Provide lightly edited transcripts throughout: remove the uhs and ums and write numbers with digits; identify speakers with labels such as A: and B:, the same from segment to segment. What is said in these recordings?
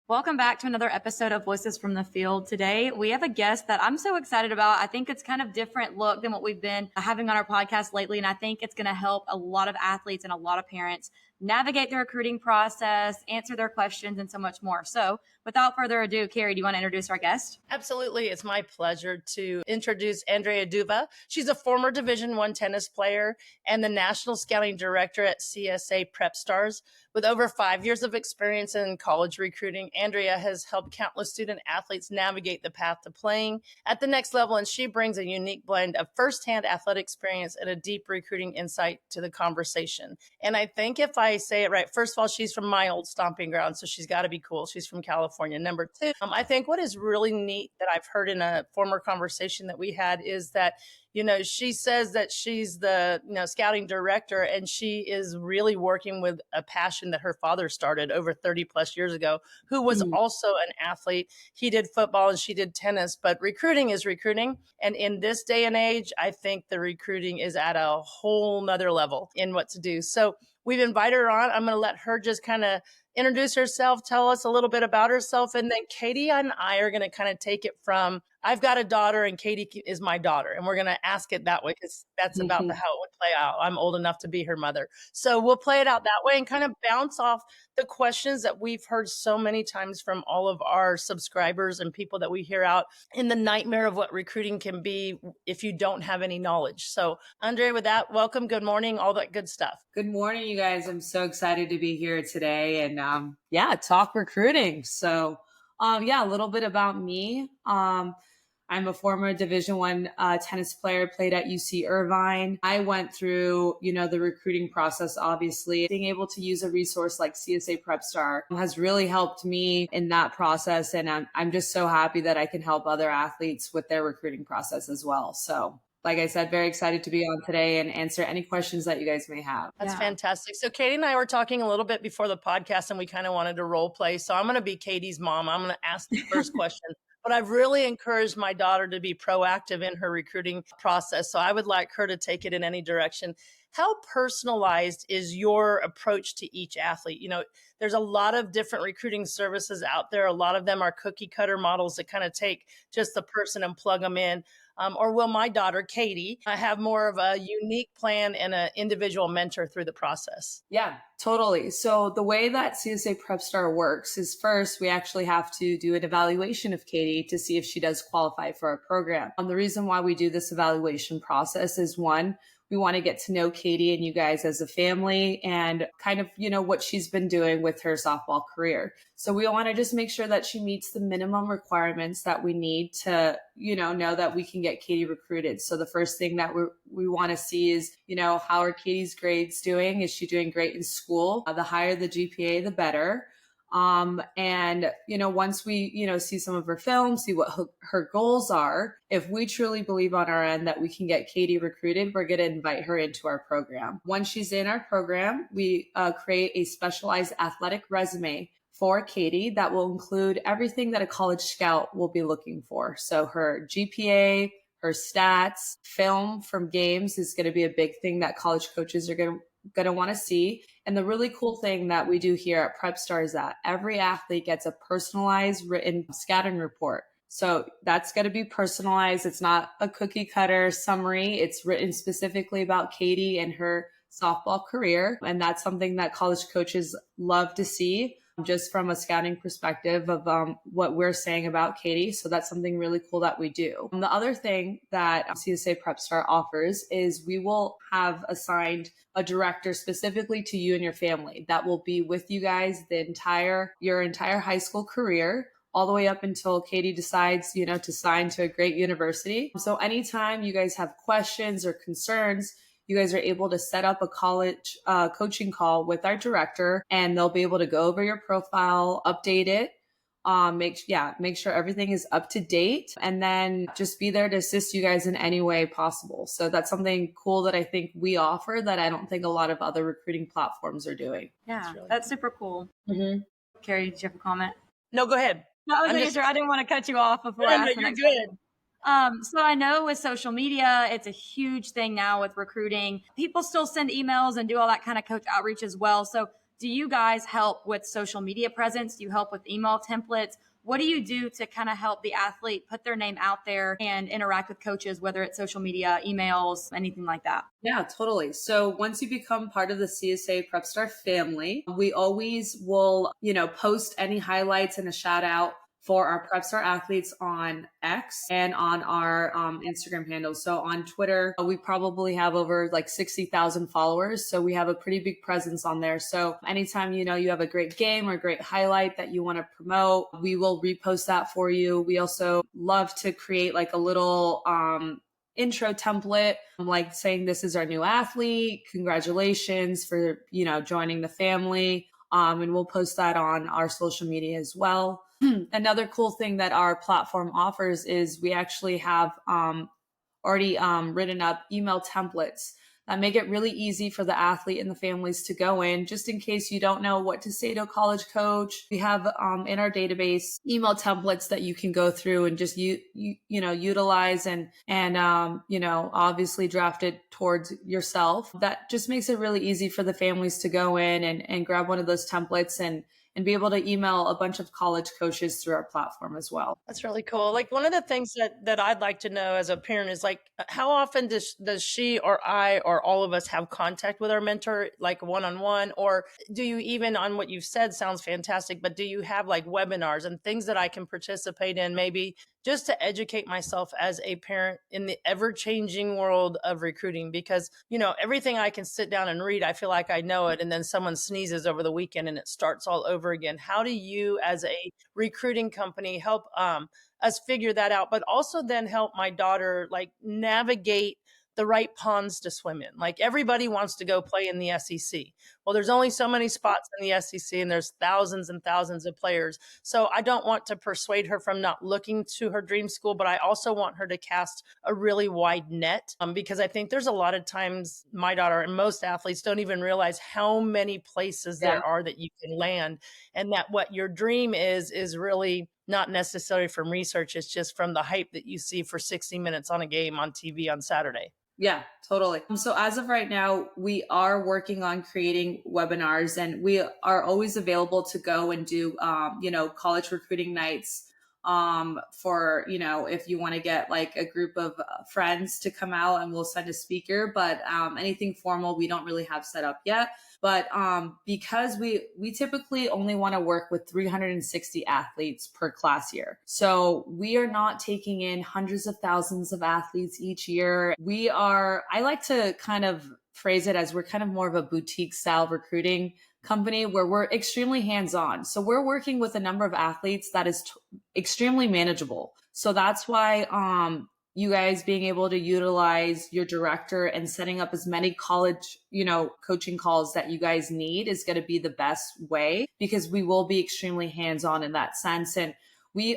A: Welcome back to another episode of Voices from the Field. Today, we have a guest that I'm so excited about. I think it's kind of different look than what we've been having on our podcast lately. And I think it's going to help a lot of athletes and a lot of parents navigate the recruiting process, answer their questions, and so much more. So without further ado, Carrie, do you want to introduce our guest?
B: Absolutely. It's my pleasure to introduce Andrea Duva. She's a former Division I tennis player and the National Scouting Director at CSA PrepStars. With over 5 years of experience in college recruiting, Andrea has helped countless student athletes navigate the path to playing at the next level, and she brings a unique blend of firsthand athletic experience and a deep recruiting insight to the conversation. And I think if I say it right, first of all, she's from my old stomping ground, so she's got to be cool. She's from California. Number two, I think what is really neat that I've heard in a former conversation that we had is that she says that she's the, scouting director, and she is really working with a passion that her father started over 30 plus years ago, who was also an athlete. He did football and she did tennis, but recruiting is recruiting. And in this day and age, I think the recruiting is at a whole nother level in what to do. So we've invited her on. I'm going to let her just kind of introduce herself, tell us a little bit about herself. And then Katie and I are going to kind of take it from, I've got a daughter and Katie is my daughter. And we're going to ask it that way because that's about how it would play out. I'm old enough to be her mother. So we'll play it out that way and kind of bounce off the questions that we've heard so many times from all of our subscribers and people that we hear out in the nightmare of what recruiting can be if you don't have any knowledge. So Andrea, with that, welcome, good morning, all that good stuff.
C: Good morning, you guys. I'm so excited to be here today and talk recruiting. So a little bit about me. I'm a former Division I tennis player, played at UC Irvine. I went through, the recruiting process, obviously. Being able to use a resource like CSA PrepStar has really helped me in that process. And I'm just so happy that I can help other athletes with their recruiting process as well. So like I said, very excited to be on today and answer any questions that you guys may have.
B: That's fantastic. So Katie and I were talking a little bit before the podcast and we kind of wanted to role play. So I'm going to be Katie's mom. I'm going to ask the first question. But I've really encouraged my daughter to be proactive in her recruiting process. So I would like her to take it in any direction. How personalized is your approach to each athlete? There's a lot of different recruiting services out there. A lot of them are cookie cutter models that kind of take just the person and plug them in. Or will my daughter, Katie, have more of a unique plan and an individual mentor through the process?
C: Yeah, totally. So the way that CSA PrepStar works is first, we actually have to do an evaluation of Katie to see if she does qualify for our program. The reason why we do this evaluation process is one, we want to get to know Katie and you guys as a family and kind of, what she's been doing with her softball career. So we want to just make sure that she meets the minimum requirements that we need to, know that we can get Katie recruited. So the first thing that we want to see is, how are Katie's grades doing? Is she doing great in school? The higher the GPA, the better. Once we, see some of her film, see what her goals are, if we truly believe on our end that we can get Katie recruited, we're going to invite her into our program. Once she's in our program, we create a specialized athletic resume for Katie that will include everything that a college scout will be looking for. So her GPA, her stats, film from games is going to be a big thing that college coaches are going to want to see. And the really cool thing that we do here at PrepStar is that every athlete gets a personalized written scouting report. So that's going to be personalized. It's not a cookie cutter summary. It's written specifically about Katie and her softball career. And that's something that college coaches love to see, just from a scouting perspective of what we're saying about Katie. So that's something really cool that we do. The other thing that CSA PrepStar offers is we will have assigned a director specifically to you and your family that will be with you guys your entire high school career, all the way up until Katie decides, to sign to a great university. So anytime you guys have questions or concerns, you guys are able to set up a college coaching call with our director, and they'll be able to go over your profile, update it, make sure everything is up to date, and then just be there to assist you guys in any way possible. So that's something cool that I think we offer that I don't think a lot of other recruiting platforms are doing.
A: Yeah, that's super cool. Mm-hmm. Carrie, did you have a comment?
B: No, go ahead.
A: No, I was making sure. I didn't want to cut you off before I asked the next question. So I know with social media, it's a huge thing now with recruiting. People still send emails and do all that kind of coach outreach as well. So do you guys help with social media presence? Do you help with email templates? What do you do to kind of help the athlete put their name out there and interact with coaches, whether it's social media, emails, anything like that?
C: Yeah, totally. So once you become part of the CSA PrepStar family, we always will, post any highlights and a shout out for our PrepStar athletes on X and on our Instagram handles. So on Twitter, we probably have over like 60,000 followers. So we have a pretty big presence on there. So anytime, you have a great game or a great highlight that you want to promote, we will repost that for you. We also love to create like a little, intro template, like saying this is our new athlete, congratulations for joining the family, and we'll post that on our social media as well. Another cool thing that our platform offers is we actually have already written up email templates that make it really easy for the athlete and the families to go in, just in case you don't know what to say to a college coach. We have in our database email templates that you can go through and just utilize and obviously draft it towards yourself. That just makes it really easy for the families to go in and grab one of those templates and be able to email a bunch of college coaches through our platform as well.
B: That's really cool. Like one of the things that I'd like to know as a parent is like, how often does she or I or all of us have contact with our mentor, like one-on-one, or do you even, on what you've said sounds fantastic, but do you have like webinars and things that I can participate in, maybe just to educate myself as a parent in the ever-changing world of recruiting? Because, everything I can sit down and read, I feel like I know it. And then someone sneezes over the weekend and it starts all over again. How do you as a recruiting company help us figure that out, but also then help my daughter like navigate the right ponds to swim in? Like everybody wants to go play in the SEC. Well, there's only so many spots in the SEC and there's thousands and thousands of players. So I don't want to persuade her from not looking to her dream school, but I also want her to cast a really wide net because I think there's a lot of times my daughter and most athletes don't even realize how many places there are that you can land, and that what your dream is really not necessarily from research. It's just from the hype that you see for 60 minutes on a game on TV on Saturday.
C: Yeah, totally. So as of right now, we are working on creating webinars, and we are always available to go and do, college recruiting nights for, if you want to get like a group of friends to come out, and we'll send a speaker, but anything formal, we don't really have set up yet. But because we typically only want to work with 360 athletes per class year. So we are not taking in hundreds of thousands of athletes each year. I like to kind of phrase it as we're kind of more of a boutique style recruiting company where we're extremely hands-on. So we're working with a number of athletes that is extremely manageable. So that's why you guys being able to utilize your director and setting up as many college, coaching calls that you guys need is going to be the best way, because we will be extremely hands-on in that sense. And we,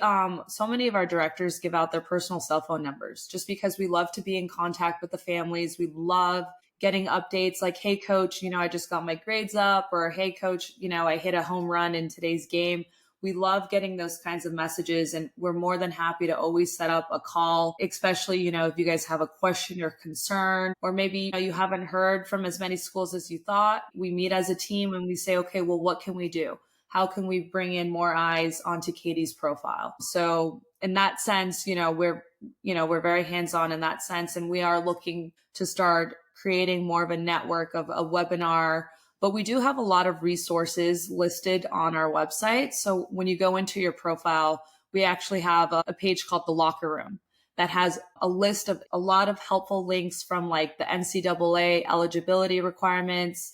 C: so many of our directors give out their personal cell phone numbers just because we love to be in contact with the families. We love getting updates like, hey coach, I just got my grades up, or hey coach, I hit a home run in today's game. We love getting those kinds of messages, and we're more than happy to always set up a call, especially, if you guys have a question or concern, or maybe you haven't heard from as many schools as you thought. We meet as a team and we say, okay, well, what can we do? How can we bring in more eyes onto Katie's profile? So in that sense, we're very hands-on in that sense, and we are looking to start creating more of a network of a webinar. But we do have a lot of resources listed on our website. So when you go into your profile, we actually have a page called The Locker Room that has a list of a lot of helpful links from like the NCAA eligibility requirements.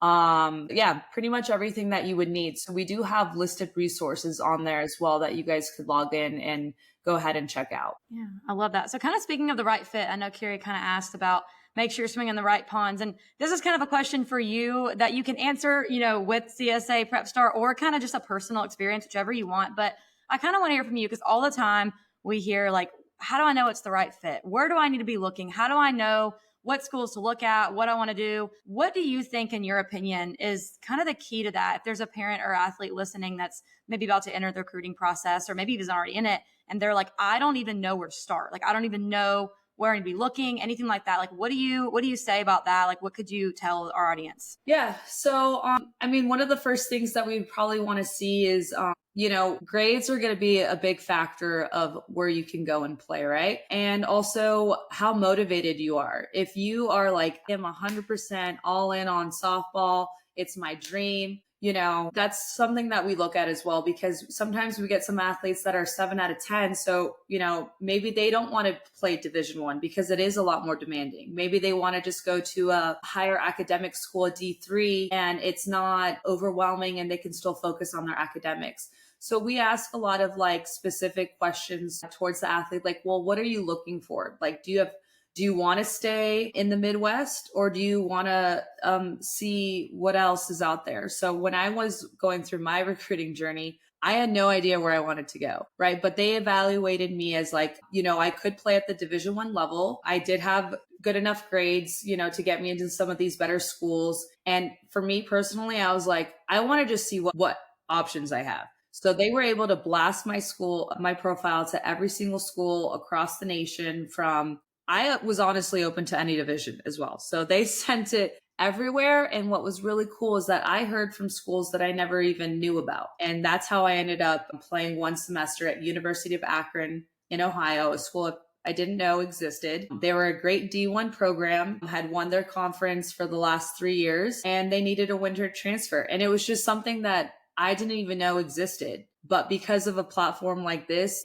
C: Pretty much everything that you would need. So we do have listed resources on there as well that you guys could log in and go ahead and check out.
A: Yeah, I love that. So kind of speaking of the right fit, I know Carrie kind of asked about make sure you're swimming in the right ponds. And this is kind of a question for you that you can answer, with CSA PrepStar or kind of just a personal experience, whichever you want. But I kind of want to hear from you, because all the time we hear like, how do I know it's the right fit? Where do I need to be looking? How do I know what schools to look at, what I want to do? What do you think, in your opinion, is kind of the key to that? If there's a parent or athlete listening that's maybe about to enter the recruiting process, or maybe he's already in it, and they're like, I don't even know where to start. Like, I don't even know where to be looking, anything like that? Like, what do you say about that? Like, what could you tell our audience?
C: Yeah. So, I mean, one of the first things that we probably want to see is, grades are going to be a big factor of where you can go and play, right? And also how motivated you are. If you are like, I'm 100% all in on softball, it's my dream. That's something that we look at as well, because sometimes we get some athletes that are 7 out of 10. So, maybe they don't want to play Division 1 because it is a lot more demanding. Maybe they want to just go to a higher academic school, a D3, and it's not overwhelming and they can still focus on their academics. So we ask a lot of like specific questions towards the athlete, like, well, what are you looking for? Like, do you want to stay in the Midwest, or do you want to see what else is out there? So when I was going through my recruiting journey, I had no idea where I wanted to go, right? But they evaluated me as like, I could play at the Division 1 level. I did have good enough grades, to get me into some of these better schools. And for me personally, I was like, I want to just see what options I have. So they were able to blast my profile to every single school across the nation. I was honestly open to any division as well. So they sent it everywhere. And what was really cool is that I heard from schools that I never even knew about. And that's how I ended up playing one semester at University of Akron in Ohio, a school I didn't know existed. They were a great D1 program, had won their conference for the last 3 years, and they needed a winter transfer. And it was just something that I didn't even know existed. But because of a platform like this,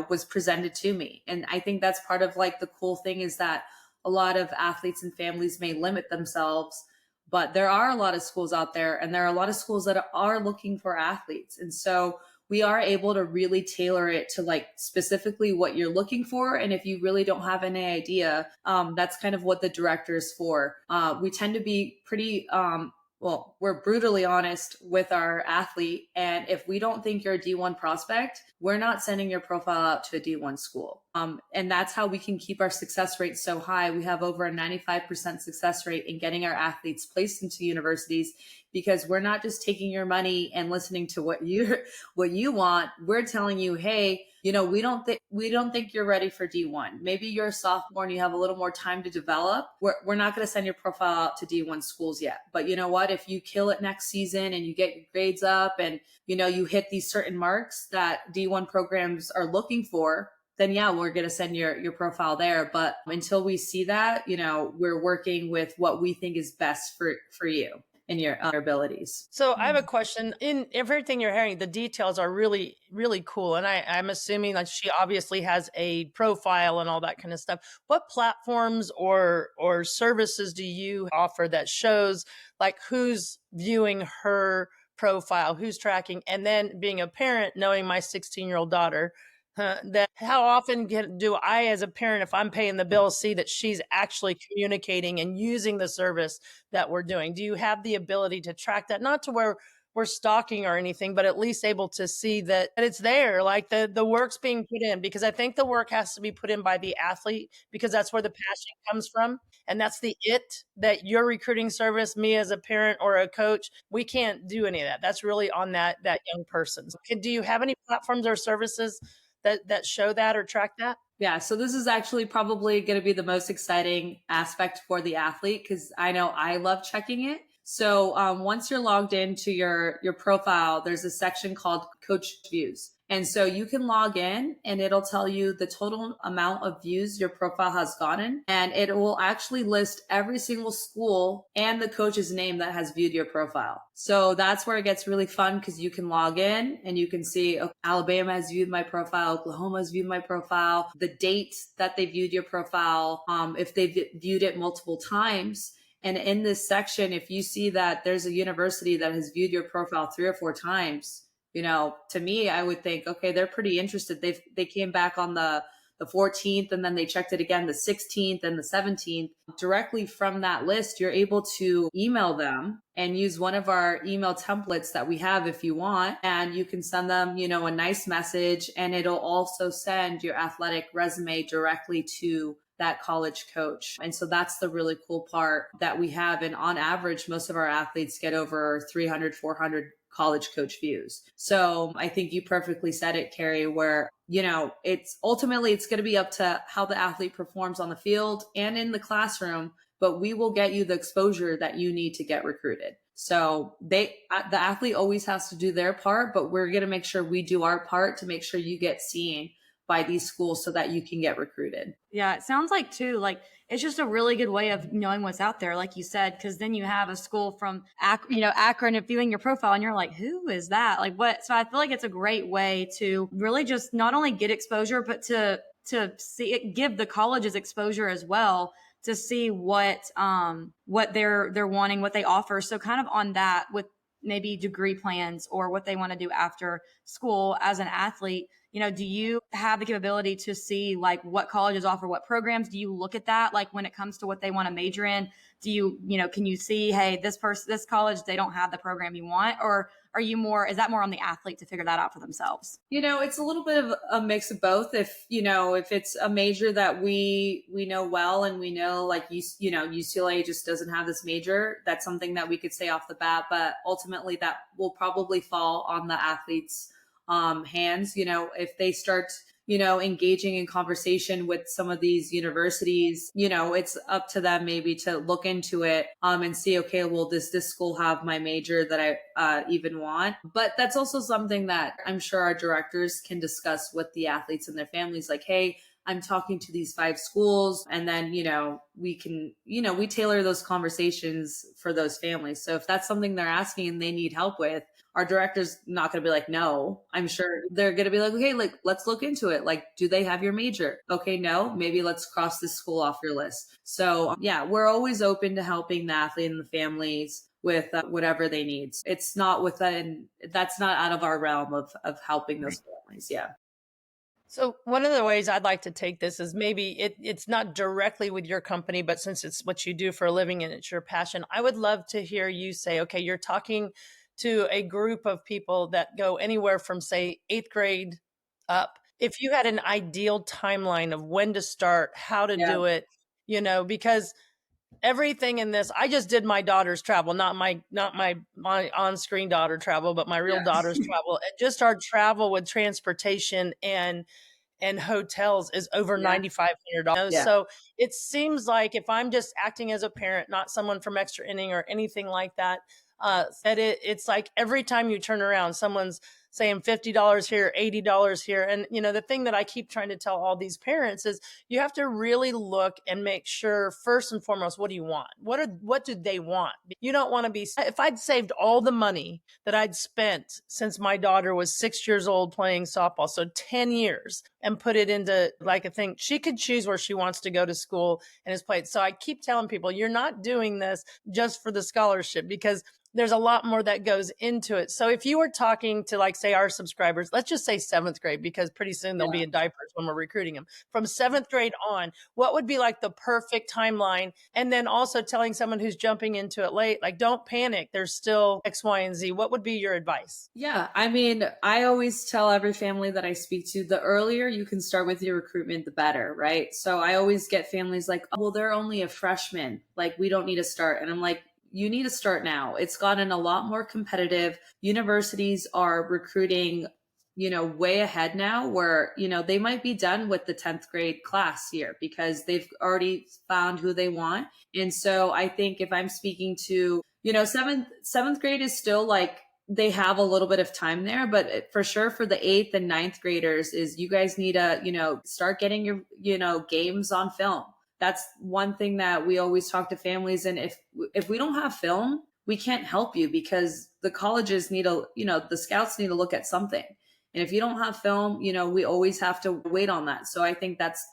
C: was presented to me. And I think that's part of like the cool thing is that a lot of athletes and families may limit themselves, but there are a lot of schools out there, and there are a lot of schools that are looking for athletes. And so we are able to really tailor it to like specifically what you're looking for. And if you really don't have any idea, that's kind of what the director is for. We tend to be pretty, we're brutally honest with our athlete. And if we don't think you're a D1 prospect, we're not sending your profile out to a D1 school. And that's how we can keep our success rate so high. We have over a 95% success rate in getting our athletes placed into universities, because we're not just taking your money and listening to what you want. We're telling you, hey, we don't think you're ready for D1. Maybe you're a sophomore and you have a little more time to develop. We're not going to send your profile out to D1 schools yet. But you know what? If you kill it next season and you get your grades up and, you hit these certain marks that D1 programs are looking for, then yeah, we're going to send your profile there. But until we see that, we're working with what we think is best for you and your abilities.
B: So I have a question. In everything you're hearing, the details are really, really cool. And I'm assuming that she obviously has a profile and all that kind of stuff. What platforms or services do you offer that shows like who's viewing her profile, who's tracking? And then being a parent, knowing my 16-year-old daughter, that how often do I, as a parent, if I'm paying the bill, see that she's actually communicating and using the service that we're doing? Do you have the ability to track that? Not to where we're stalking or anything, but at least able to see that it's there, like the work's being put in, because I think the work has to be put in by the athlete, because that's where the passion comes from. And that's that your recruiting service, me as a parent or a coach, we can't do any of that. That's really on that young person. So do you have any platforms or services that show that or track that?
C: Yeah, so this is actually probably going to be the most exciting aspect for the athlete, because I know I love checking it. So once you're logged into your profile, there's a section called Coach Views. And so you can log in and it'll tell you the total amount of views your profile has gotten. And it will actually list every single school and the coach's name that has viewed your profile. So that's where it gets really fun, because you can log in and you can see, okay, Alabama has viewed my profile, Oklahoma has viewed my profile, the date that they viewed your profile, if they've viewed it multiple times. And in this section, if you see that there's a university that has viewed your profile 3 or 4 times, to me, I would think, okay, they're pretty interested. They came back on the 14th, and then they checked it again the 16th and the 17th. Directly from that list, you're able to email them and use one of our email templates that we have if you want. And you can send them, a nice message, and it'll also send your athletic resume directly to that college coach. And so that's the really cool part that we have. And on average, most of our athletes get over 300, 400 college coach views. So I think you perfectly said it, Carrie, where, it's ultimately it's going to be up to how the athlete performs on the field and in the classroom, but we will get you the exposure that you need to get recruited. So the athlete always has to do their part, but we're going to make sure we do our part to make sure you get seen by these schools so that you can get recruited.
A: Yeah, it sounds like too, like it's just a really good way of knowing what's out there, like you said, because then you have a school from Akron viewing your profile and you're like, who is that? Like what? So I feel like it's a great way to really just not only get exposure, but to see it, give the colleges exposure as well to see what they're wanting, what they offer. So kind of on that with maybe degree plans or what they want to do after school as an athlete. Do you have the capability to see like what colleges offer what programs? Do you look at that? Like when it comes to what they want to major in, do you, can you see, hey, this college, they don't have the program you want? Or is that more on the athlete to figure that out for themselves?
C: It's a little bit of a mix of both. If it's a major that we know well and we know like, UCLA just doesn't have this major, that's something that we could say off the bat, but ultimately that will probably fall on the athlete's hands. If they start engaging in conversation with some of these universities, it's up to them maybe to look into it and see, okay, well, does this school have my major that I even want? But that's also something that I'm sure our directors can discuss with the athletes and their families, like, hey, I'm talking to these 5 schools, and then, we can, we tailor those conversations for those families. So if that's something they're asking and they need help with, our director's not going to be like, no. I'm sure they're going to be like, okay, like, let's look into it. Like, do they have your major? Okay, no, maybe let's cross this school off your list. So yeah, we're always open to helping the athlete and the families with whatever they need. It's not that's not out of our realm of helping those families. Yeah.
B: So one of the ways I'd like to take this is maybe it's not directly with your company, but since it's what you do for a living and it's your passion, I would love to hear you say, okay, you're talking to a group of people that go anywhere from, say, 8th grade up. If you had an ideal timeline of when to start, how to do it, because everything in this, I just did my daughter's travel, not my on-screen daughter travel, but my real daughter's travel. And just our travel with transportation and hotels is over $9,500.
C: Yeah.
B: So it seems like if I'm just acting as a parent, not someone from extra inning or anything like that, that it's like every time you turn around, someone's saying $50 here, $80 here. And, the thing that I keep trying to tell all these parents is you have to really look and make sure, first and foremost, what do you want? What do they want? You don't want to be, if I'd saved all the money that I'd spent since my daughter was 6 years old playing softball, so 10 years, and put it into like a thing, she could choose where she wants to go to school and has played. So I keep telling people, you're not doing this just for the scholarship, because there's a lot more that goes into it. So if you were talking to, like, say, our subscribers, let's just say 7th grade, because pretty soon they'll be in diapers when we're recruiting them. From 7th grade on, what would be like the perfect timeline? And then also telling someone who's jumping into it late, like, don't panic. There's still X, Y, and Z. What would be your advice?
C: Yeah. I mean, I always tell every family that I speak to, the earlier you can start with your recruitment, the better, right? So I always get families like, oh, well, they're only a freshman. Like, we don't need to start. And I'm like, you need to start now. It's gotten a lot more competitive. Universities are recruiting, way ahead now, where, they might be done with the 10th grade class year because they've already found who they want. And so I think if I'm speaking to, seventh grade is still like, they have a little bit of time there, but for sure for the 8th and 9th graders is you guys need to, start getting your, games on film. That's one thing that we always talk to families. And if we don't have film, we can't help you because the colleges need the scouts need to look at something. And if you don't have film, we always have to wait on that. So I think that's,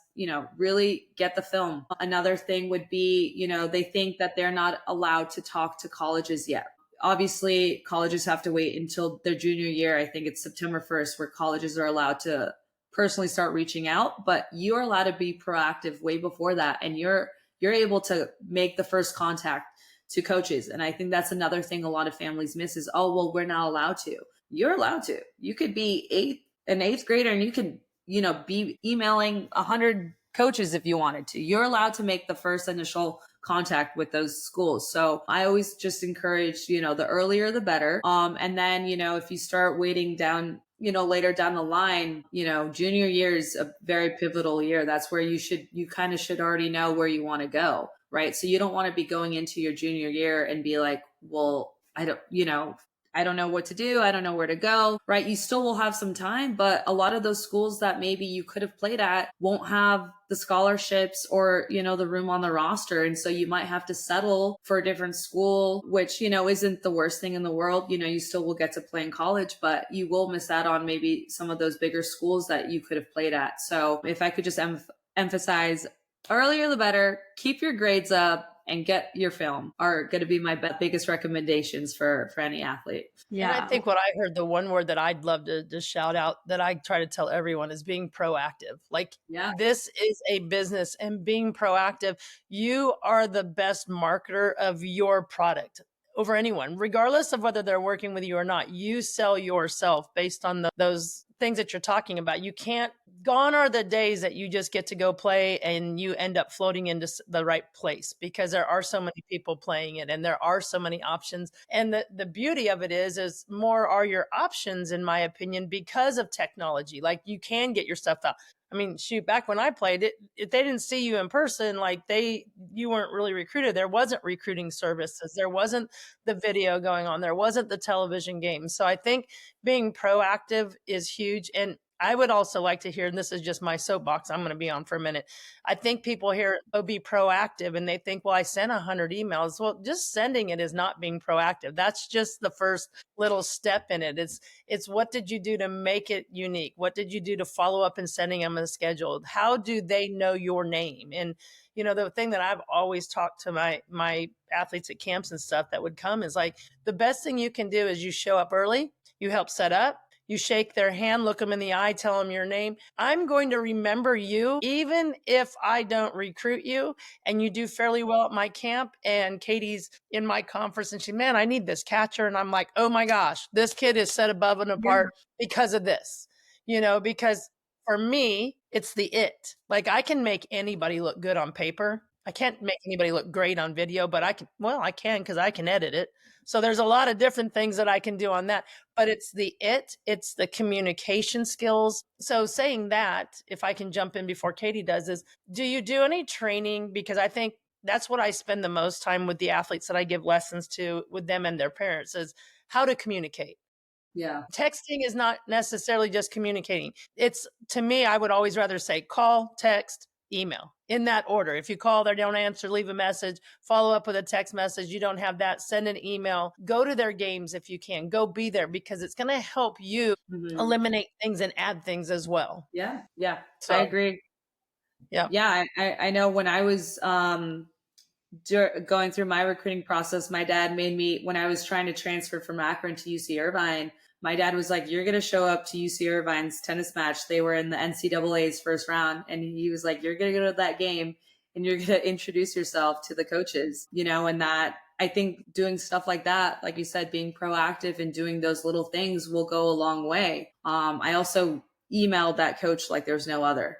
C: really get the film. Another thing would be, they think that they're not allowed to talk to colleges yet. Obviously, colleges have to wait until their junior year. I think it's September 1st where colleges are allowed to personally start reaching out, but you're allowed to be proactive way before that. And you're able to make the first contact to coaches. And I think that's another thing a lot of families miss is, oh, well, we're not allowed to. You're allowed to. You could be an 8th grader and you could, be emailing 100 coaches if you wanted to. You're allowed to make the first initial contact with those schools. So I always just encourage, the earlier the better. And then, if you start waiting down, later down the line, junior year is a very pivotal year. That's where you kind of should already know where you want to go, right? So you don't want to be going into your junior year and be like, well, I don't know what to do. I don't know where to go, right? You still will have some time, but a lot of those schools that maybe you could have played at won't have the scholarships or, the room on the roster. And so you might have to settle for a different school, which, isn't the worst thing in the world. You still will get to play in college, but you will miss out on maybe some of those bigger schools that you could have played at. So if I could just emphasize, earlier the better, keep your grades up, and get your film are going to be my biggest recommendations for any athlete.
B: Yeah. And I think what I heard, the one word that I'd love to just shout out that I try to tell everyone is being proactive. Like, this is a business, and being proactive, you are the best marketer of your product over anyone, regardless of whether they're working with you or not. You sell yourself based on those things that you're talking about. You can't, gone are the days that you just get to go play and you end up floating into the right place, because there are so many people playing it and there are so many options. And the beauty of it is more are your options, in my opinion, because of technology. Like, you can get your stuff out. I mean, shoot, back when I played it, if they didn't see you in person, like you weren't really recruited. There wasn't recruiting services. There wasn't the video going on. There wasn't the television games. So I think being proactive is huge. And I would also like to hear, and this is just my soapbox I'm going to be on for a minute. I think people hear, oh, be proactive, and they think, well, I sent 100 emails. Well, just sending it is not being proactive. That's just the first little step in it. It's what did you do to make it unique? What did you do to follow up and sending them a schedule? How do they know your name? And the thing that I've always talked to my athletes at camps and stuff that would come is like, the best thing you can do is you show up early, you help set up, you shake their hand, look them in the eye, tell them your name. I'm going to remember you, even if I don't recruit you and you do fairly well at my camp. And Katie's in my conference and man, I need this catcher. And I'm like, oh my gosh, this kid is set above and apart because of this, because for me, it's the it. Like, I can make anybody look good on paper. I can't make anybody look great on video, but I can because I can edit it. So there's a lot of different things that I can do on that, but it's the communication skills. So saying that, if I can jump in before Katie does, is do you do any training? Because I think that's what I spend the most time with the athletes that I give lessons to, with them and their parents, is how to communicate.
C: Yeah.
B: Texting is not necessarily just communicating. It's, to me, I would always rather say call, text, email, in that order. If you call, they don't answer, leave a message, follow up with a text message. You don't have that, send an email, go to their games if you can, go be there, because it's going to help you eliminate things and add things as well.
C: Yeah. Yeah.
B: So,
C: I agree.
B: Yeah.
C: Yeah. I know when I was, going through my recruiting process, my dad made me, when I was trying to transfer from Akron to UC Irvine, my dad was like, you're going to show up to UC Irvine's tennis match. They were in the NCAA's first round. And he was like, you're going to go to that game and you're going to introduce yourself to the coaches, and that, I think doing stuff like that, like you said, being proactive and doing those little things will go a long way. I also emailed that coach like there's no other,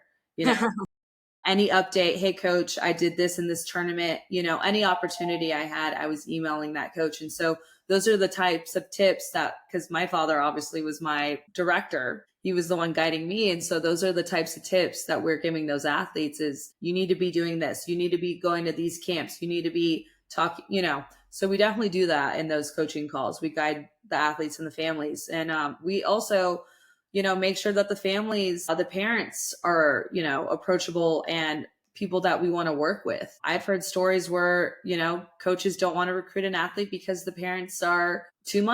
C: any update, hey coach, I did this in this tournament, any opportunity I had, I was emailing that coach. And so those are the types of tips that, because my father obviously was my director, he was the one guiding me. And so those are the types of tips that we're giving those athletes is, you need to be doing this, you need to be going to these camps, you need to be talking, so we definitely do that in those coaching calls. We guide the athletes and the families. And we also, make sure that the families, the parents are, approachable and people that we want to work with. I've heard stories where, coaches don't want to recruit an athlete because the parents are too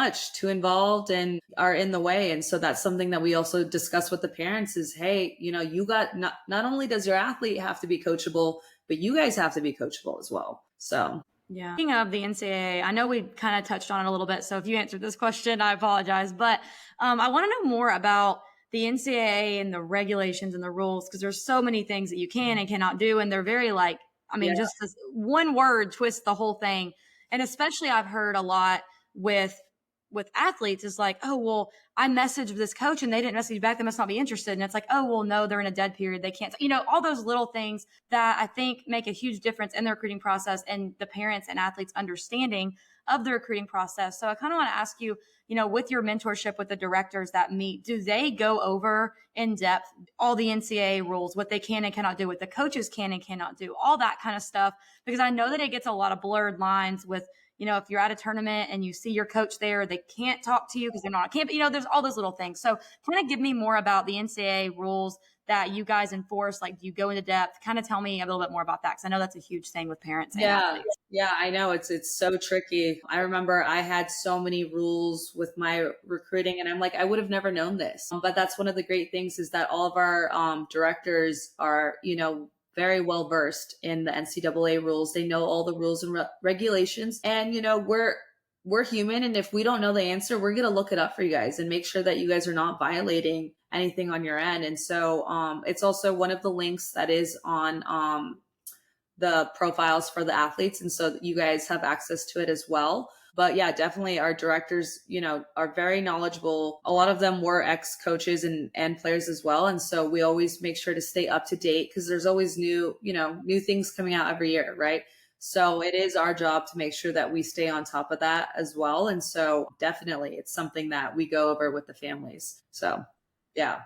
C: involved and are in the way. And so that's something that we also discuss with the parents is, hey, you got not only does your athlete have to be coachable, but you guys have to be coachable as well. So.
A: Yeah. Speaking of the NCAA, I know we kind of touched on it a little bit. So if you answered this question, I apologize. But I want to know more about the NCAA and the regulations and the rules, because there's so many things that you can and cannot do. And they're very just this one word twists the whole thing. And especially I've heard a lot with with athletes is like, oh, well, I messaged this coach and they didn't message back. They must not be interested. And it's like, oh, well, no, they're in a dead period. They can't, all those little things that I think make a huge difference in the recruiting process and the parents and athletes understanding of the recruiting process. So I kind of want to ask you, with your mentorship with the directors that meet, do they go over in depth all the NCAA rules, what they can and cannot do, what the coaches can and cannot do, all that kind of stuff? Because I know that it gets a lot of blurred lines with, if you're at a tournament and you see your coach there, they can't talk to you because they're not on campus. There's all those little things. So kind of give me more about the NCAA rules that you guys enforce. Like, do you go into depth? Kind of tell me a little bit more about that, because I know that's a huge thing with parents and athletes.
C: Yeah, I know it's so tricky. I remember I had so many rules with my recruiting, and I'm like, I would have never known this. But that's one of the great things, is that all of our directors are, very well versed in the NCAA rules. They know all the rules and regulations, and we're human, and if we don't know the answer, we're going to look it up for you guys and make sure that you guys are not violating anything on your end. And so it's also one of the links that is on the profiles for the athletes, and so you guys have access to it as well. But yeah, definitely our directors, are very knowledgeable. A lot of them were ex-coaches and players as well. And so we always make sure to stay up to date, because there's always new things coming out every year, right? So it is our job to make sure that we stay on top of that as well. And so definitely it's something that we go over with the families. So yeah.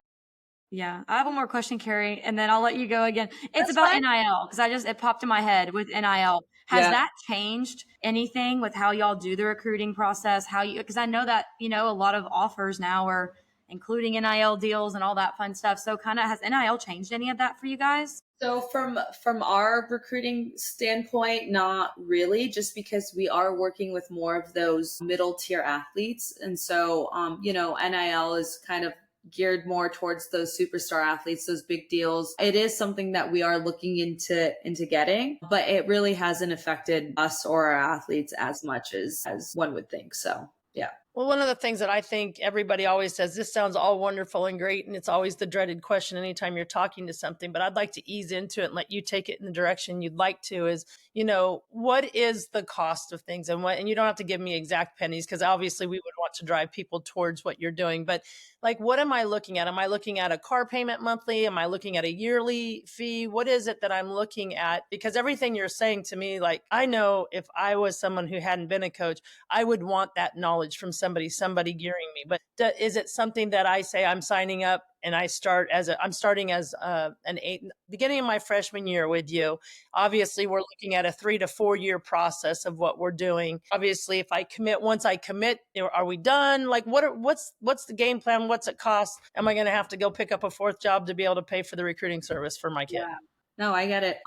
A: Yeah. I have one more question, Carrie, and then I'll let you go again. It's
C: That's
A: about
C: fine.
A: NIL, because it popped in my head with NIL. Has that changed anything with how y'all do the recruiting process? Because I know that, a lot of offers now are including NIL deals and all that fun stuff. So kind of, has NIL changed any of that for you guys?
C: So from our recruiting standpoint, not really, just because we are working with more of those middle tier athletes. And so, NIL is kind of geared more towards those superstar athletes, those big deals. It is something that we are looking into getting, but it really hasn't affected us or our athletes as much as one would think. So yeah.
B: Well, one of the things that I think everybody always says, this sounds all wonderful and great, and it's always the dreaded question anytime you're talking to something, but I'd like to ease into it and let you take it in the direction you'd like to, is, what is the cost of things, and you don't have to give me exact pennies, because obviously we would want to drive people towards what you're doing, but like, what am I looking at? Am I looking at a car payment monthly? Am I looking at a yearly fee? What is it that I'm looking at? Because everything you're saying to me, like, I know if I was someone who hadn't been a coach, I would want that knowledge from somebody gearing me. But is it something that I say I'm signing up and I'm starting as beginning of my freshman year with you? Obviously, we're looking at a 3 to 4 year process of what we're doing. Obviously, if I commit, once I commit, are we done? Like, what's the game plan? What's it cost? Am I going to have to go pick up a fourth job to be able to pay for the recruiting service for my kid?
C: Yeah. No, I get it.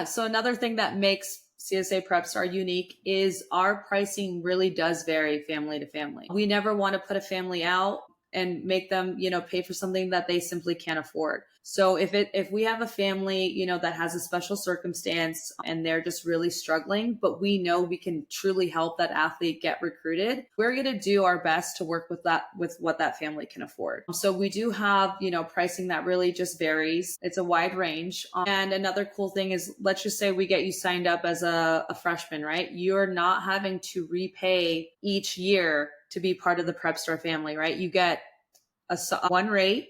C: So another thing that makes CSA PrepStar unique is our pricing really does vary family to family. We never want to put a family out and make them, pay for something that they simply can't afford. So if we have a family, that has a special circumstance and they're just really struggling, but we know we can truly help that athlete get recruited, we're going to do our best to work with what that family can afford. So we do have, pricing that really just varies. It's a wide range. And another cool thing is, let's just say we get you signed up as a freshman, right? You're not having to repay each year to be part of the PrepStar family, right? You get a one rate,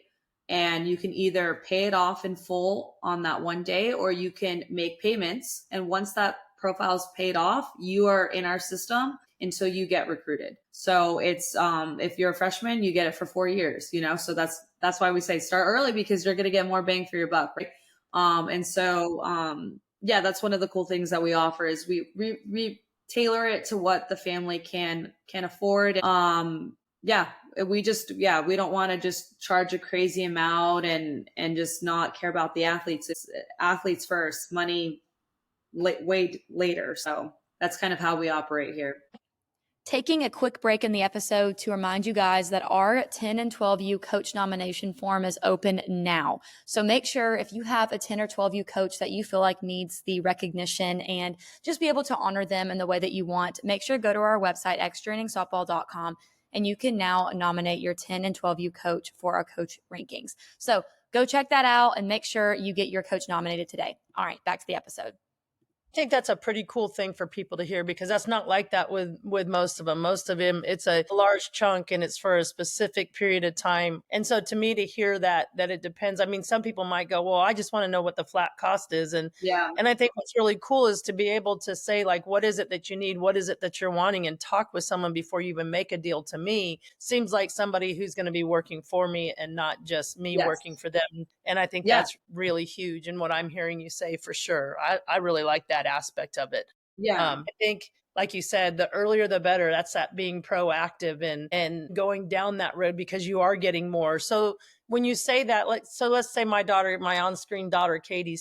C: and you can either pay it off in full on that one day, or you can make payments. And once that profile is paid off, you are in our system until you get recruited. So it's, if you're a freshman, you get it for 4 years, so that's why we say start early, because you're going to get more bang for your buck. Right. Yeah, that's one of the cool things that we offer, is we tailor it to what the family can afford. We don't want to just charge a crazy amount and just not care about the athletes. It's athletes first, money way later. So that's kind of how we operate here.
A: Taking a quick break in the episode to remind you guys that our 10 and 12U coach nomination form is open now. So make sure, if you have a 10 or 12U coach that you feel like needs the recognition and just be able to honor them in the way that you want, make sure to go to our website, extrainningsoftball.com, and you can now nominate your 10 and 12U coach for our coach rankings. So go check that out and make sure you get your coach nominated today. All right, back to the episode.
B: I think that's a pretty cool thing for people to hear, because that's not like that with most of them. Most of them, it's a large chunk and it's for a specific period of time. And so to me, to hear that it depends. I mean, some people might go, well, I just want to know what the flat cost is.
C: Yeah.
B: And I think what's really cool is to be able to say, like, what is it that you need? What is it that you're wanting? And talk with someone before you even make a deal. To me, seems like somebody who's going to be working for me and not just me
C: Yes.
B: working for them. And I think
C: Yeah.
B: that's really huge. And what I'm hearing you say, for sure, I really like that aspect of it.
C: Yeah.
B: I think, like you said, the earlier the better. That's that being proactive and going down that road, because you are getting more. So when you say that, like, so let's say my daughter, my on-screen daughter, Katie,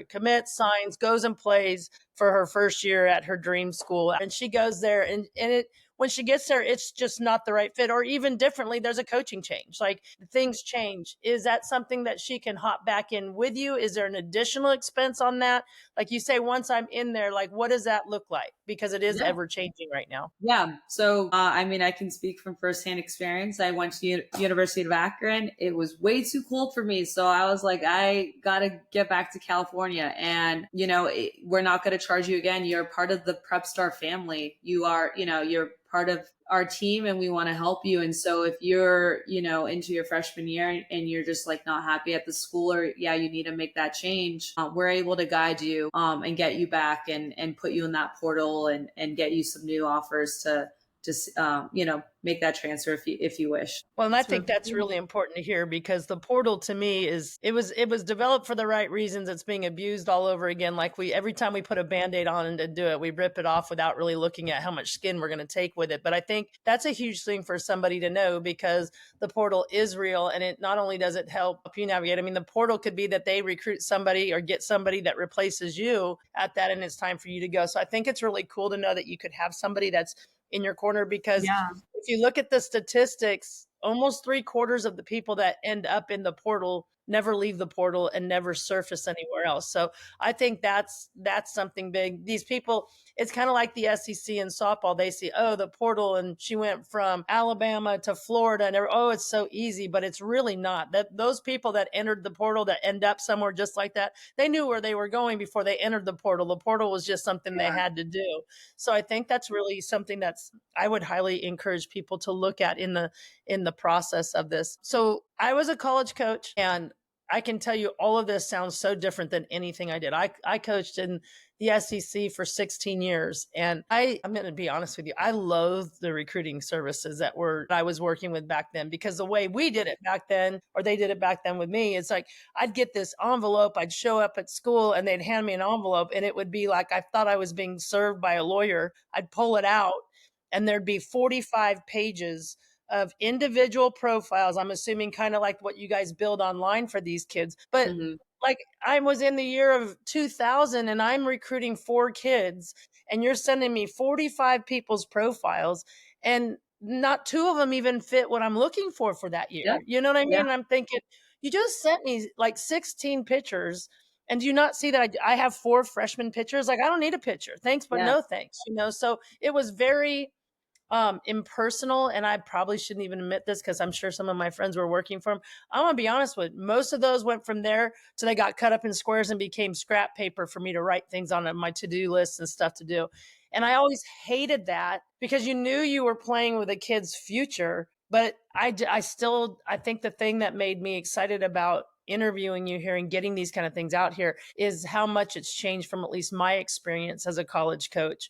B: commits, signs, goes and plays for her first year at her dream school, and she goes there, and it, when she gets there, it's just not the right fit. Or even differently, there's a coaching change, like things change. Is that something that she can hop back in with you? Is there an additional expense on that? Like you say, once I'm in there, like, what does that look like? Because it is
C: Yeah.
B: ever changing right now.
C: Yeah. So, I mean, I can speak from firsthand experience. I went to University of Akron. It was way too cold for me. So I was like, I got to get back to California. And, we're not going to charge you again. You're part of the PrepStar family. You are, you're part of our team and we want to help you. And so if you're, into your freshman year and you're just like not happy at the school, or you need to make that change, we're able to guide you and get you back and put you in that portal and get you some new offers to just, make that transfer if you wish.
B: Well, and I think that's really important to hear, because the portal, to me, it was developed for the right reasons. It's being abused all over again. Like, every time we put a Band-Aid on and do it, we rip it off without really looking at how much skin we're going to take with it. But I think that's a huge thing for somebody to know, because the portal is real, and it not only does it help you navigate. I mean, the portal could be that they recruit somebody or get somebody that replaces you at that, and it's time for you to go. So I think it's really cool to know that you could have somebody that's in your corner, because if you look at the statistics, almost 3/4 of the people that end up in the portal never leave the portal and never surface anywhere else. So I think that's something big. These people, it's kind of like the SEC in softball. They see, oh, the portal, and she went from Alabama to Florida, and oh, it's so easy, but it's really not. That those people that entered the portal that end up somewhere just like that, they knew where they were going before they entered the portal. The portal was just something they had to do. So I think that's really something that's, I would highly encourage people to look at in the process of this. So I was a college coach, and I can tell you all of this sounds so different than anything I did. I coached in the SEC for 16 years. And I'm going to be honest with you, I loathed the recruiting services that I was working with back then, because the way we did it back then, or they did it back then with me, it's like, I'd get this envelope, I'd show up at school and they'd hand me an envelope, and it would be like, I thought I was being served by a lawyer. I'd pull it out and there'd be 45 pages of individual profiles. I'm assuming kind of like what you guys build online for these kids. But like, I was in the year of 2000 and I'm recruiting 4 kids, and you're sending me 45 people's profiles, and not 2 of them even fit what I'm looking for that year.
C: Yeah.
B: You know what I mean?
C: Yeah.
B: And I'm thinking, you just sent me like 16 pictures. And do you not see that I have 4 freshman pictures? Like, I don't need a picture. Thanks, but no thanks. So it was very impersonal. And I probably shouldn't even admit this, because I'm sure some of my friends were working for them. I'm gonna be honest with you, most of those went from there to they got cut up in squares and became scrap paper for me to write things on my to-do list and stuff to do. And I always hated that, because you knew you were playing with a kid's future. But I think the thing that made me excited about interviewing you here and getting these kind of things out here is how much it's changed from at least my experience as a college coach.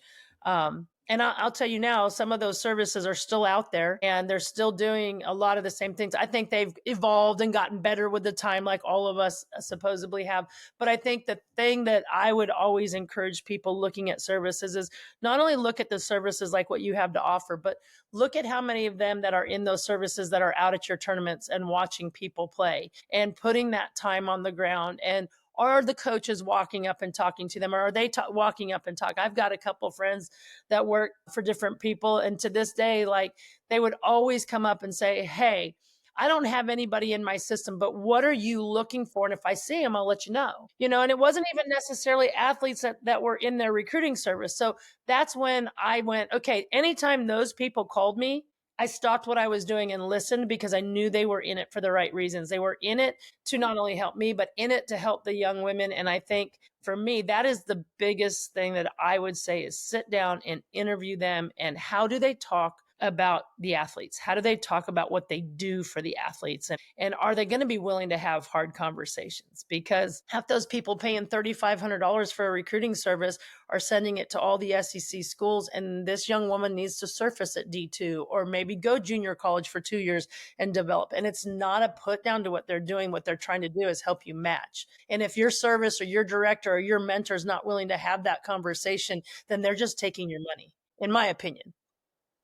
B: And I'll tell you now, some of those services are still out there, and they're still doing a lot of the same things. I think they've evolved and gotten better with the time, like all of us supposedly have. But I think the thing that I would always encourage people looking at services is not only look at the services like what you have to offer, but look at how many of them that are in those services that are out at your tournaments and watching people play and putting that time on the ground. And are the coaches walking up and talking to them, or are they walking up and talk? I've got a couple friends that work for different people, and to this day, like, they would always come up and say, hey, I don't have anybody in my system, but what are you looking for? And if I see them, I'll let you know. And it wasn't even necessarily athletes that were in their recruiting service. So that's when I went, okay, anytime those people called me, I stopped what I was doing and listened because I knew they were in it for the right reasons. They were in it to not only help me, but in it to help the young women. And I think for me, that is the biggest thing that I would say is sit down and interview them. And how do they talk about the athletes? How do they talk about what they do for the athletes? And are they going to be willing to have hard conversations? Because half those people paying $3,500 for a recruiting service are sending it to all the SEC schools. And this young woman needs to surface at D2 or maybe go junior college for 2 years and develop. And it's not a put down to what they're doing. What they're trying to do is help you match. And if your service or your director or your mentor is not willing to have that conversation, then they're just taking your money, in my opinion.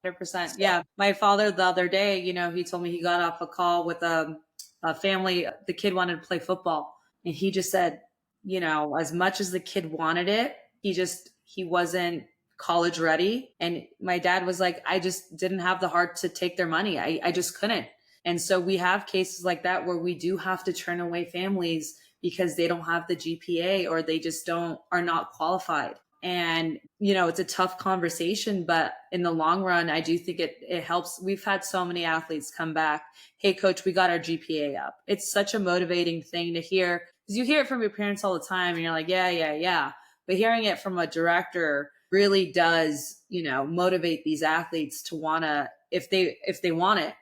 C: 100%. Yeah. My father the other day, he told me he got off a call with a family. The kid wanted to play football. And he just said, as much as the kid wanted it, he wasn't college ready. And my dad was like, I just didn't have the heart to take their money. I just couldn't. And so we have cases like that where we do have to turn away families because they don't have the GPA or they just are not qualified. And, it's a tough conversation, but in the long run, I do think it helps. We've had so many athletes come back. Hey, coach, we got our GPA up. It's such a motivating thing to hear because you hear it from your parents all the time and you're like, yeah. But hearing it from a director really does, motivate these athletes to if they want it,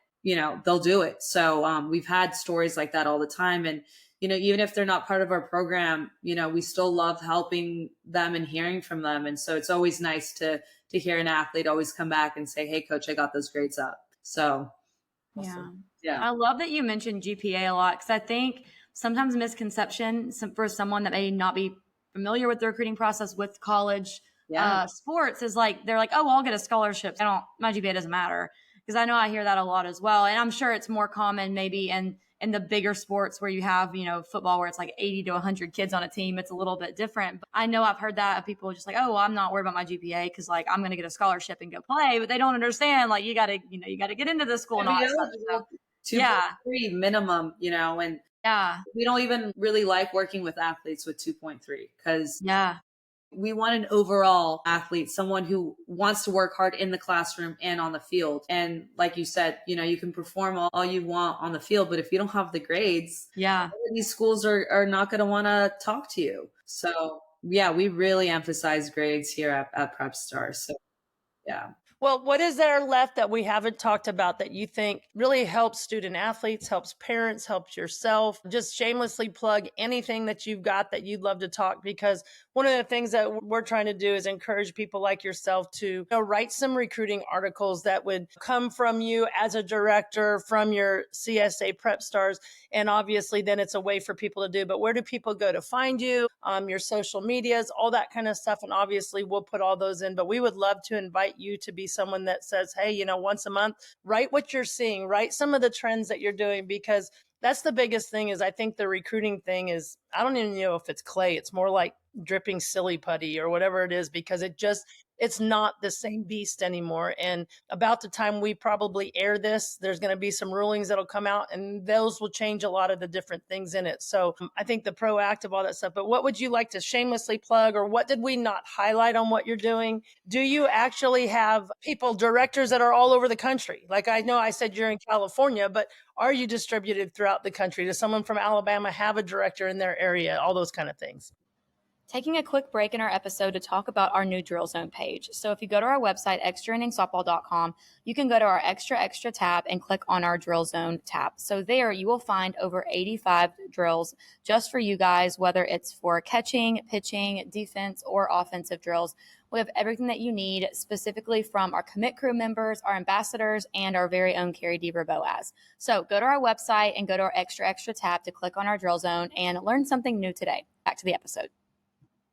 C: they'll do it. So we've had stories like that all the time. And, even if they're not part of our program, we still love helping them and hearing from them. And so it's always nice to hear an athlete always come back and say, hey, coach, I got those grades up. So
A: yeah. I love that you mentioned GPA a lot because I think sometimes misconception for someone that may not be familiar with the recruiting process with college sports is like, they're like, oh, well, I'll get a scholarship. My GPA doesn't matter. Because I know I hear that a lot as well. And I'm sure it's more common maybe in the bigger sports where you have, football where it's like 80 to 100 kids on a team. It's a little bit different. But I know I've heard that of people just like, oh, well, I'm not worried about my GPA because like I'm going to get a scholarship and go play. But they don't understand like you got to get into the school and all that stuff.
C: 2.3 minimum, and we don't even really like working with athletes with 2.3 because we want an overall athlete, someone who wants to work hard in the classroom and on the field. And like you said, you can perform all you want on the field, but if you don't have the grades, these schools are not going to want to talk to you. So we really emphasize grades here at PrepStar. So
B: Well, what is there left that we haven't talked about that you think really helps student athletes, helps parents, helps yourself? Just shamelessly plug anything that you've got that you'd love to talk, because one of the things that we're trying to do is encourage people like yourself to write some recruiting articles that would come from you as a director, from your CSA PrepStars. And obviously then it's a way for people to do, but where do people go to find you? Your social medias, all that kind of stuff. And obviously we'll put all those in, but we would love to invite you to be someone that says, hey, once a month, write what you're seeing, write some of the trends that you're doing, because that's the biggest thing is I think the recruiting thing is, I don't even know if it's clay. It's more like dripping silly putty or whatever it is, because it's not the same beast anymore. And about the time we probably air this, there's going to be some rulings that'll come out and those will change a lot of the different things in it. So I think the proactive, all that stuff, but what would you like to shamelessly plug, or what did we not highlight on what you're doing? Do you actually have directors that are all over the country? Like I know I said you're in California, but are you distributed throughout the country? Does someone from Alabama have a director in their area? All those kind of things.
A: Taking a quick break in our episode to talk about our new Drill Zone page. So if you go to our website, extrainningsoftball.com, you can go to our extra tab and click on our Drill Zone tab. So there you will find over 85 drills just for you guys, whether it's for catching, pitching, defense, or offensive drills. We have everything that you need, specifically from our commit crew members, our ambassadors, and our very own Carrie Deaver Boaz. So go to our website and go to our extra tab to click on our Drill Zone and learn something new today. Back to the episode.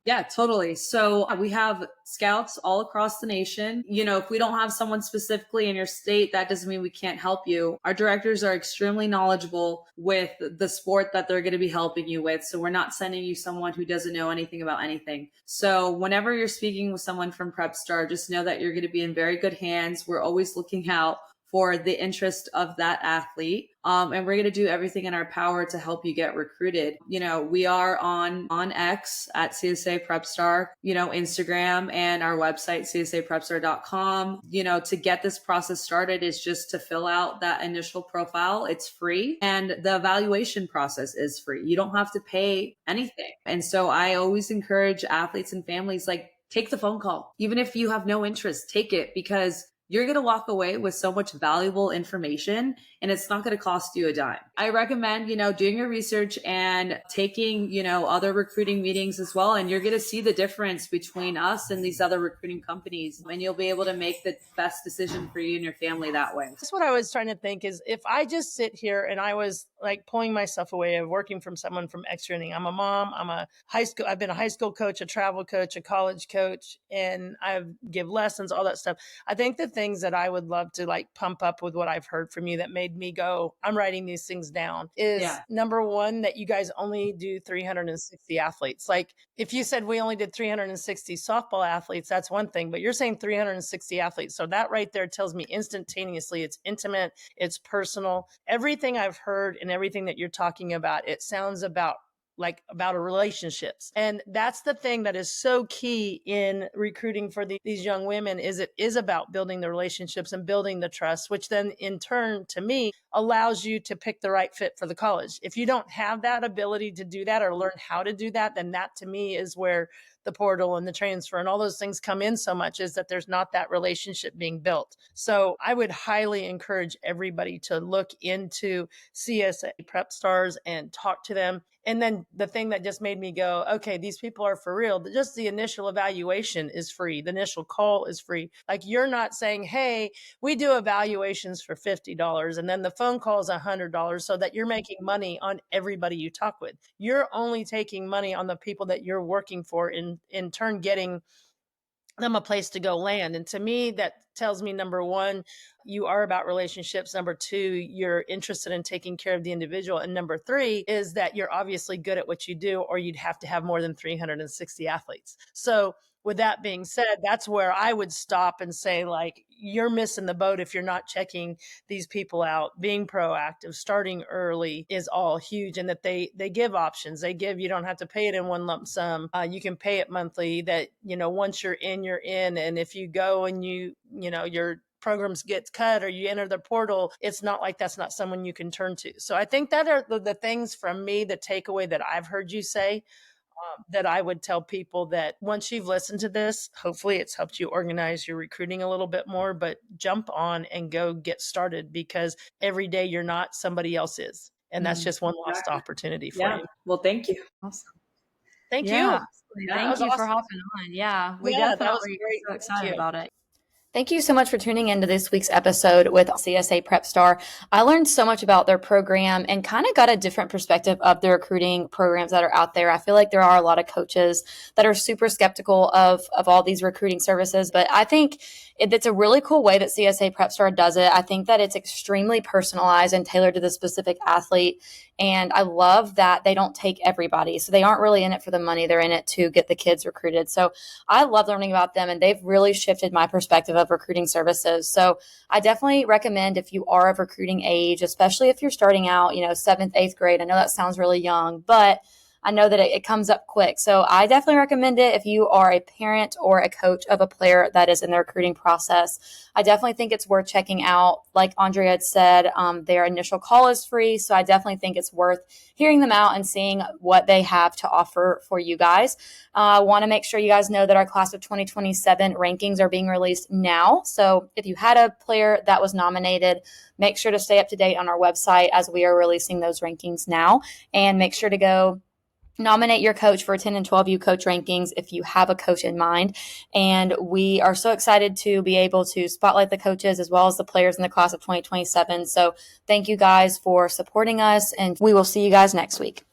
C: Yeah, totally. So we have scouts all across the nation. If we don't have someone specifically in your state, that doesn't mean we can't help you. Our directors are extremely knowledgeable with the sport that they're going to be helping you with. So we're not sending you someone who doesn't know anything about anything. So whenever you're speaking with someone from PrepStar, just know that you're going to be in very good hands. We're always looking out for the interest of that athlete. And we're going to do everything in our power to help you get recruited. We are on X at CSA PrepStar, Instagram, and our website, CSAPrepStar.com. To get this process started is just to fill out that initial profile. It's free. And the evaluation process is free. You don't have to pay anything. And so I always encourage athletes and families, take the phone call. Even if you have no interest, take it, because you're going to walk away with so much valuable information and it's not going to cost you a dime. I recommend, doing your research and taking, other recruiting meetings as well. And you're going to see the difference between us and these other recruiting companies. And you'll be able to make the best decision for you and your family that way.
B: That's what I was trying to think is, if I just sit here and I was pulling myself away of working from someone from extra inning. I'm a mom. I've been a high school coach, a travel coach, a college coach, and I give lessons, all that stuff. I think the things that I would love to pump up with what I've heard from you that made me go, I'm writing these things down is number one, that you guys only do 360 athletes. If you said we only did 360 softball athletes, that's one thing, but you're saying 360 athletes. So that right there tells me instantaneously it's intimate, it's personal. Everything I've heard and everything that you're talking about, it sounds about relationships. And that's the thing that is so key in recruiting for these young women, is it is about building the relationships and building the trust, which then in turn to me allows you to pick the right fit for the college. If you don't have that ability to do that or learn how to do that, then that to me is where the portal and the transfer and all those things come in so much, is that there's not that relationship being built. So I would highly encourage everybody to look into CSA PrepStars and talk to them. And then the thing that just made me go, okay, these people are for real. Just the initial evaluation is free. The initial call is free. You're not saying, hey, we do evaluations for $50 and then the phone call is $100 so that you're making money on everybody you talk with. You're only taking money on the people that you're working for, in turn getting them a place to go land. And to me, that tells me, number one, you are about relationships. Number two, you're interested in taking care of the individual. And number three is that you're obviously good at what you do, or you'd have to have more than 360 athletes. So with that being said, that's where I would stop and say, you're missing the boat if you're not checking these people out. Being proactive, starting early is all huge. And that they give options. They give, you don't have to pay it in one lump sum. You can pay it monthly, that, once you're in, you're in. And if you go and your programs get cut or you enter the portal, it's not like that's not someone you can turn to. So I think that are the things from me, the takeaway that I've heard you say, that I would tell people, that once you've listened to this, hopefully it's helped you organize your recruiting a little bit more, but jump on and go get started, because every day you're not, somebody else is. And that's just one lost opportunity for you.
C: Well, thank you.
A: Awesome.
B: Thank you.
A: Thank you
B: awesome.
A: For hopping on. Yeah, we
B: that was
A: definitely
B: great.
A: so excited about it.
D: Thank you so much for tuning into this week's episode with CSA PrepStar. I learned so much about their program and kind of got a different perspective of the recruiting programs that are out there. I feel like there are a lot of coaches that are super skeptical of all these recruiting services, but I think it's a really cool way that CSA PrepStar does it. I think that it's extremely personalized and tailored to the specific athlete. And I love that they don't take everybody. So they aren't really in it for the money. They're in it to get the kids recruited. So I love learning about them, and they've really shifted my perspective of recruiting services. So I definitely recommend, if you are of recruiting age, especially if you're starting out, 7th, 8th grade. I know that sounds really young, but I know that it comes up quick. So I definitely recommend it if you are a parent or a coach of a player that is in the recruiting process. I definitely think it's worth checking out. Like Andrea had said, their initial call is free. So I definitely think it's worth hearing them out and seeing what they have to offer for you guys. I want to make sure you guys know that our class of 2027 rankings are being released now. So if you had a player that was nominated, make sure to stay up to date on our website, as we are releasing those rankings now. And make sure to go nominate your coach for 10 and 12U coach rankings if you have a coach in mind. And we are so excited to be able to spotlight the coaches as well as the players in the class of 2027. So thank you guys for supporting us, and we will see you guys next week.